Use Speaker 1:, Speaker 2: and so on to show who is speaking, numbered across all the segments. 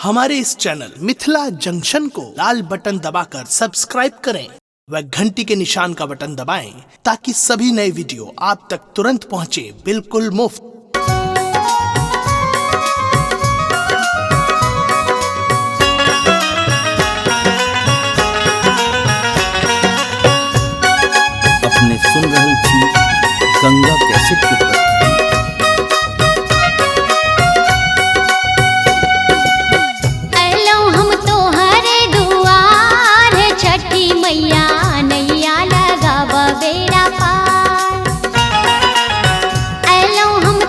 Speaker 1: हमारे इस channel Mithila junction को लाल button दबाकर सब्सक्राइब करें व घंटी के निशान का बटन दबाएं ताकि सभी नए वीडियो आप तक तुरंत पहुंचे बिल्कुल मुफ्त।
Speaker 2: अपने सुन रही थी गंगा कैसेट के प्रस्तुति।
Speaker 3: हम तो हरे दुआर छठी मैया नैया लगाव बेड़ा पार। हम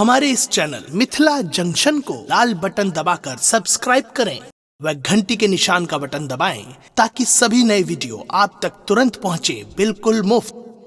Speaker 1: हमारे इस चैनल मिथिला जंक्शन को लाल बटन दबाकर सब्सक्राइब करें व घंटी के निशान का बटन दबाएं ताकि सभी नए वीडियो आप तक तुरंत पहुंचे बिल्कुल मुफ्त।